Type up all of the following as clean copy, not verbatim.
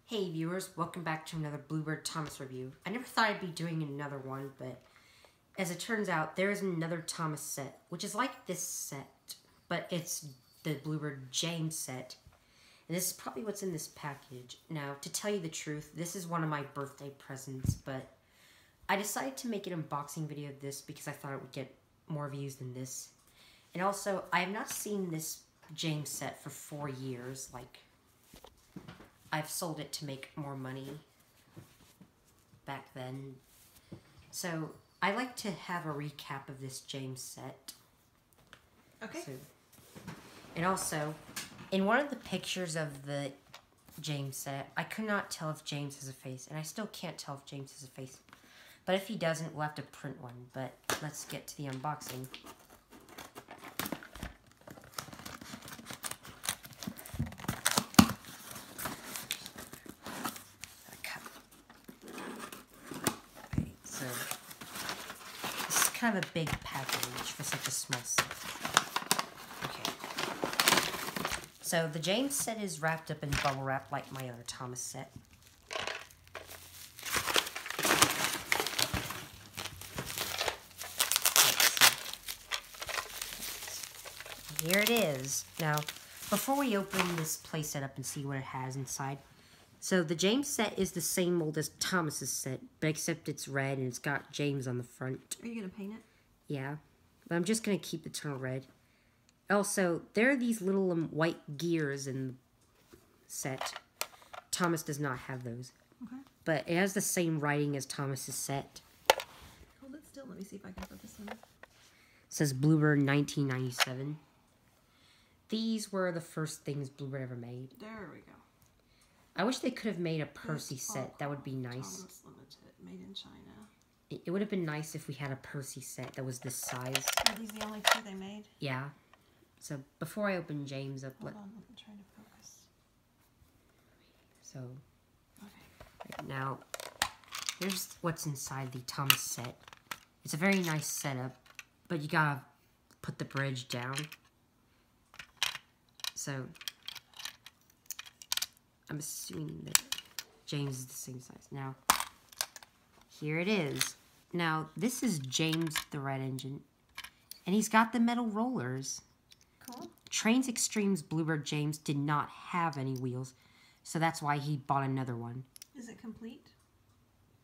Hey viewers, welcome back to another Bluebird Thomas review. I never thought I'd be doing another one, but as it turns out, there is another Thomas set, which is like this set, but it's the Bluebird James set. And this is probably what's in this package. Now, to tell you the truth, this is one of my birthday presents, but I decided to make an unboxing video of this because I thought it would get more views than this. And also, I have not seen this James set for 4 years, I've sold it to make more money back then. So, I like to have a recap of this James set. Okay. And also, in one of the pictures of the James set, I could not tell if James has a face, and I still can't tell if James has a face. But if he doesn't, we'll have to print one. But let's get to the unboxing. Kind of a big package for such a small set. Okay. So the James set is wrapped up in bubble wrap like my other Thomas set. Here it is. Now, before we open this playset up and see what it has inside. So the James set is the same mold as Thomas's set, but except it's red and it's got James on the front. Are you going to paint it? Yeah, but I'm just going to keep the tunnel red. Also, there are these little white gears in the set. Thomas does not have those. Okay. But it has the same writing as Thomas's set. Hold it still. Let me see if I can put this in. It says Bluebird 1997. These were the first things Bluebird ever made. There we go. I wish they could have made a Percy set. That would be nice. Thomas Limited, made in China. It would have been nice if we had a Percy set that was this size. Are these the only two they made? Yeah. So before I open James up, Hold on, I'm trying to focus. So okay. Right now, here's what's inside the Thomas set. It's a very nice setup, but you gotta put the bridge down. So I'm assuming that James is the same size. Now, here it is. Now, this is James the Red Engine, and he's got the metal rollers. Cool. Trains Extreme's Bluebird James did not have any wheels, so that's why he bought another one. Is it complete?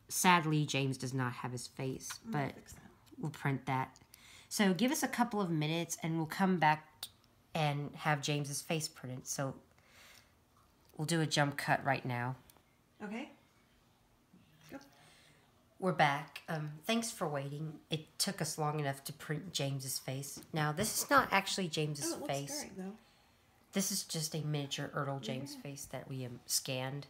Sadly, James does not have his face, but we'll print that. So give us a couple of minutes, and we'll come back and have James's face printed. So we'll do a jump cut right now. Okay. Go. We're back. Thanks for waiting. It took us long enough to print James's face. Now, this is not actually James's face. Looks scary, though. This is just a miniature Ertl James face that we scanned.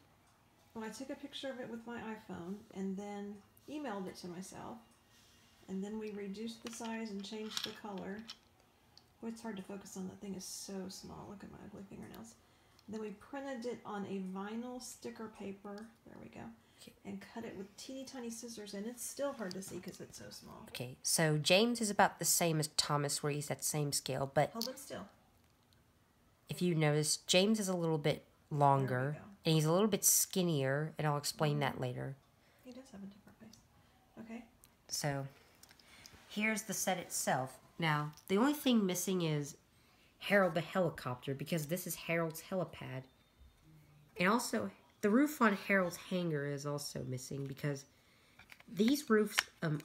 Well, I took a picture of it with my iPhone and then emailed it to myself. And then we reduced the size and changed the color. Boy, it's hard to focus on. That thing is so small. Look at my ugly fingernails. Then we printed it on a vinyl sticker paper. There we go. Okay. And cut it with teeny tiny scissors. And it's still hard to see because it's so small. Okay, so James is about the same as Thomas, where he's that same scale. But hold it still. If you notice, James is a little bit longer. And he's a little bit skinnier. And I'll explain that later. He does have a different face. Okay. So, here's the set itself. Now, the only thing missing is Harold the helicopter, because this is Harold's helipad. And also, the roof on Harold's hangar is also missing, because these roofs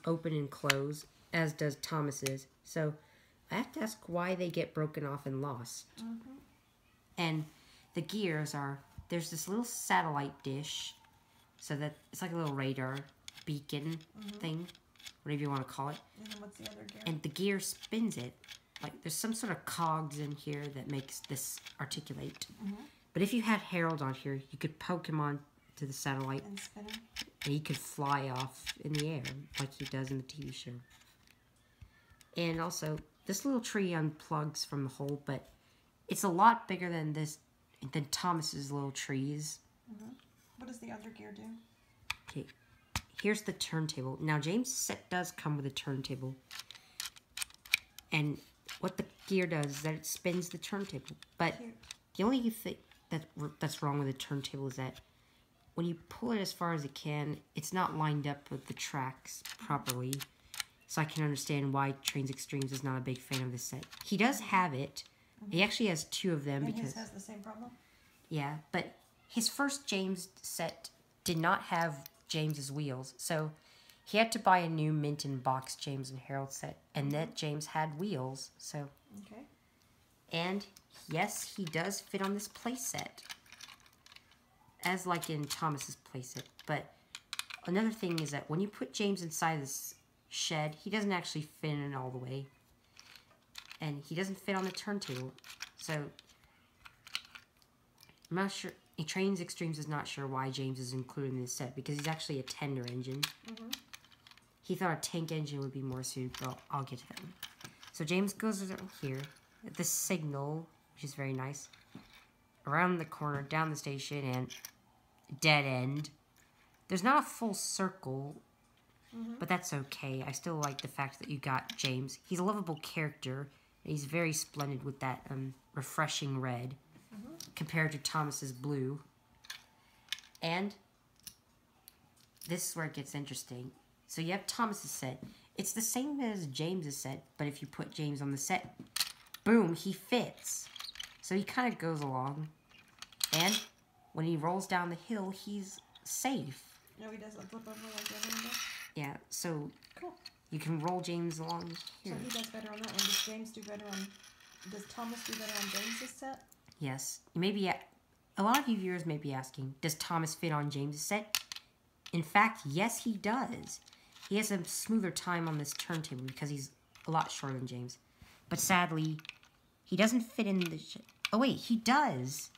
open and close, as does Thomas's. So, I have to ask why they get broken off and lost. Mm-hmm. And the gears are, there's this little satellite dish, so that it's like a little radar beacon thing, whatever you want to call it. And then what's the other gear? And the gear spins it. Like, there's some sort of cogs in here that makes this articulate. But if you had Harold on here, you could poke him on to the satellite. And spin him. And he could fly off in the air, like he does in the TV show. And also, this little tree unplugs from the hole, but it's a lot bigger than Thomas's little trees. What does the other gear do? Okay. Here's the turntable. Now, James' set does come with a turntable. And what the gear does is that it spins the turntable. But the only thing that's wrong with the turntable is that when you pull it as far as it can, it's not lined up with the tracks properly. So I can understand why Trains Extremes is not a big fan of this set. He does have it. He actually has 2 of them. And because his has the same problem? Yeah, but his first James set did not have James's wheels. So he had to buy a new mint in box James and Harold set. And that James had wheels. So. Okay. And yes, he does fit on this playset. As like in Thomas's playset. But another thing is that when you put James inside this shed, he doesn't actually fit in all the way. And he doesn't fit on the turntable. So, I'm not sure. Trains Extremes is not sure why James is included in this set. Because he's actually a tender engine. He thought a tank engine would be more suited, but I'll get to him. So James goes here. At the signal, which is very nice. Around the corner, down the station, and dead end. There's not a full circle, but that's okay. I still like the fact that you got James. He's a lovable character, and he's very splendid with that refreshing red compared to Thomas's blue. And this is where it gets interesting. So you have Thomas's set. It's the same as James's set, but if you put James on the set, boom, he fits. So he kind of goes along. And when he rolls down the hill, he's safe. No, he doesn't flip over like the other one does? Yeah, so Cool. you can roll James along here. So he does better on that one. Does James do better on... Does Thomas do better on James's set? Yes. Maybe a lot of you viewers may be asking, does Thomas fit on James's set? In fact, yes, he does. He has a smoother time on this turntable because he's a lot shorter than James. But sadly, he doesn't fit in the... Oh, wait, he does.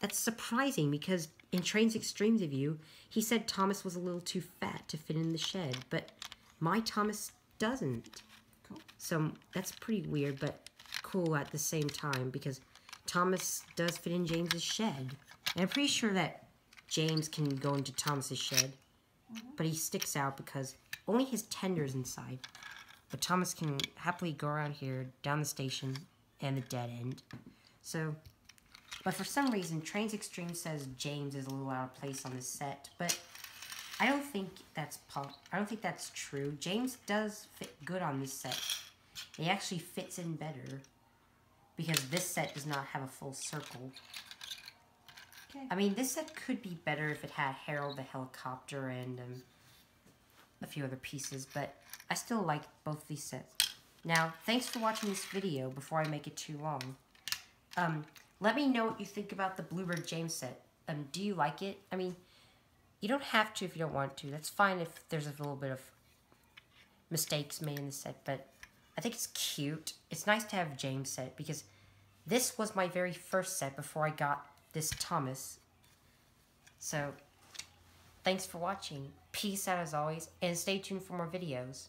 That's surprising because in Trains Extremes review, he said Thomas was a little too fat to fit in the shed. But my Thomas doesn't. Cool. So that's pretty weird, but cool at the same time because Thomas does fit in James's shed. And I'm pretty sure that James can go into Thomas's shed. But he sticks out because only his tender's inside. But Thomas can happily go around here, down the station, and the dead end. So, but for some reason, Trains Extreme says James is a little out of place on this set. But I don't think that's true. James does fit good on this set. He actually fits in better because this set does not have a full circle. Okay. I mean, this set could be better if it had Harold the helicopter and a few other pieces, but I still like both these sets. Now, thanks for watching this video before I make it too long. Let me know what you think about the Bluebird James set. Do you like it? I mean, you don't have to if you don't want to. That's fine if there's a little bit of mistakes made in the set, but I think it's cute. It's nice to have James set because this was my very first set before I got this Thomas. So, thanks for watching. Peace out as always, and stay tuned for more videos.